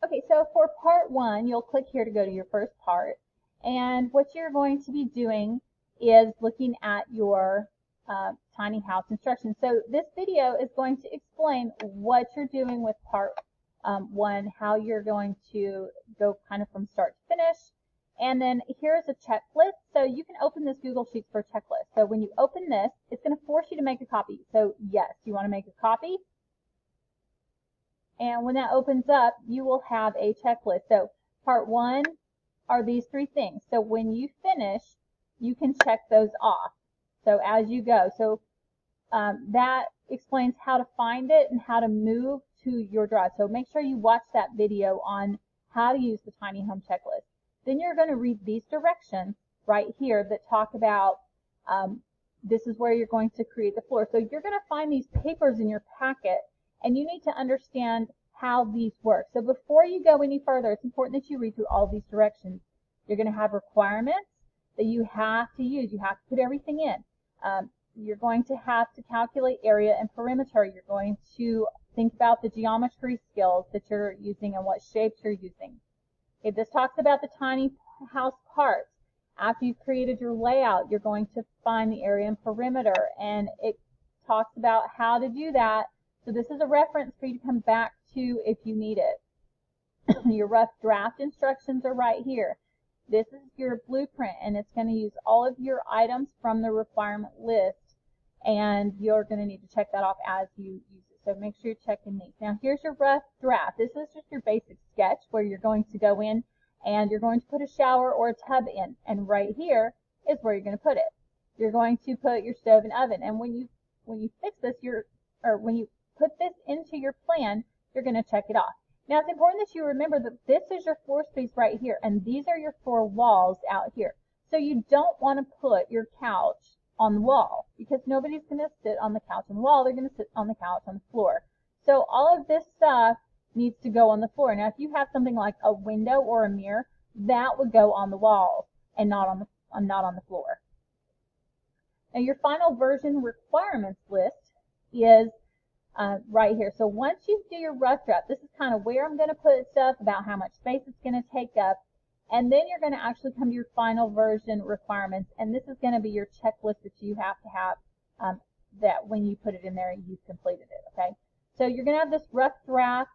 Okay, so for part one, you'll click here to go to your first part. And what you're going to be doing is looking at your tiny house instructions. So this video is going to explain what you're doing with part one, how you're going to go kind of from start to finish. And then here's a checklist. So you can open this Google Sheets for a checklist. So when you open this, it's going to force you to make a copy. So yes, you want to make a copy. And when that opens up, you will have a checklist. So part one are these three things. So when you finish, you can check those off. So as you go. So that explains how to find it and how to move to your drive. So make sure you watch that video on how to use the tiny home checklist. Then you're going to read these directions right here that talk about this is where you're going to create the floor. So you're going to find these papers in your packet, and you need to understand how these work. So before you go any further, it's important that you read through all these directions. You're going to have requirements that you have to use. You have to put everything in. You're going to have to calculate area and perimeter. You're going to think about the geometry skills that you're using and what shapes you're using. Okay, this talks about the tiny house parts. After you've created your layout, you're going to find the area and perimeter, and it talks about how to do that. So this is a reference for you to come back to if you need it. Your rough draft instructions are right here. This is your blueprint, and it's going to use all of your items from the requirement list, and you're going to need to check that off as you use it. So make sure you're checking these. Now here's your rough draft. This is just your basic sketch where you're going to go in and you're going to put a shower or a tub in, and right here is where you're going to put it. You're going to put your stove and oven, and when you fix this, when you put this into your plan, you're going to check it off. Now it's important that you remember that this is your floor space right here, and these are your 4 walls out here. So you don't want to put your couch on the wall, because nobody's going to sit on the couch on the wall. They're going to sit on the couch on the floor. So all of this stuff needs to go on the floor. Now if you have something like a window or a mirror, that would go on the walls and not on the floor. Now your final version requirements list is right here. So once you do your rough draft, this is kind of where I'm going to put stuff, about how much space it's going to take up, and then you're going to actually come to your final version requirements, and this is going to be your checklist that you have to have that when you put it in there, you've completed it, okay? So you're going to have this rough draft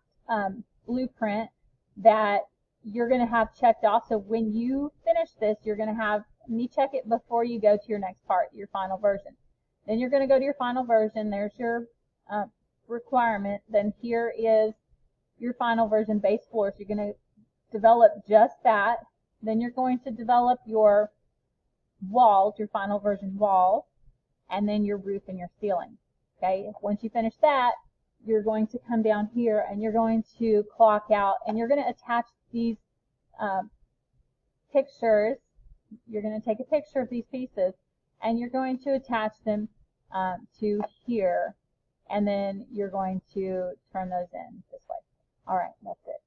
blueprint that you're going to have checked off. So when you finish this, you're going to have me check it before you go to your next part, your final version. Then you're going to go to your final version. There's your requirement. Then here is your final version base floor. So you're going to develop just that. Then you're going to develop your walls, your final version walls, and then your roof and your ceiling. Okay, once you finish that, you're going to come down here and you're going to clock out, and you're going to attach these pictures. You're going to take a picture of these pieces and you're going to attach them to here, and then you're going to turn those in this way. All right, that's it.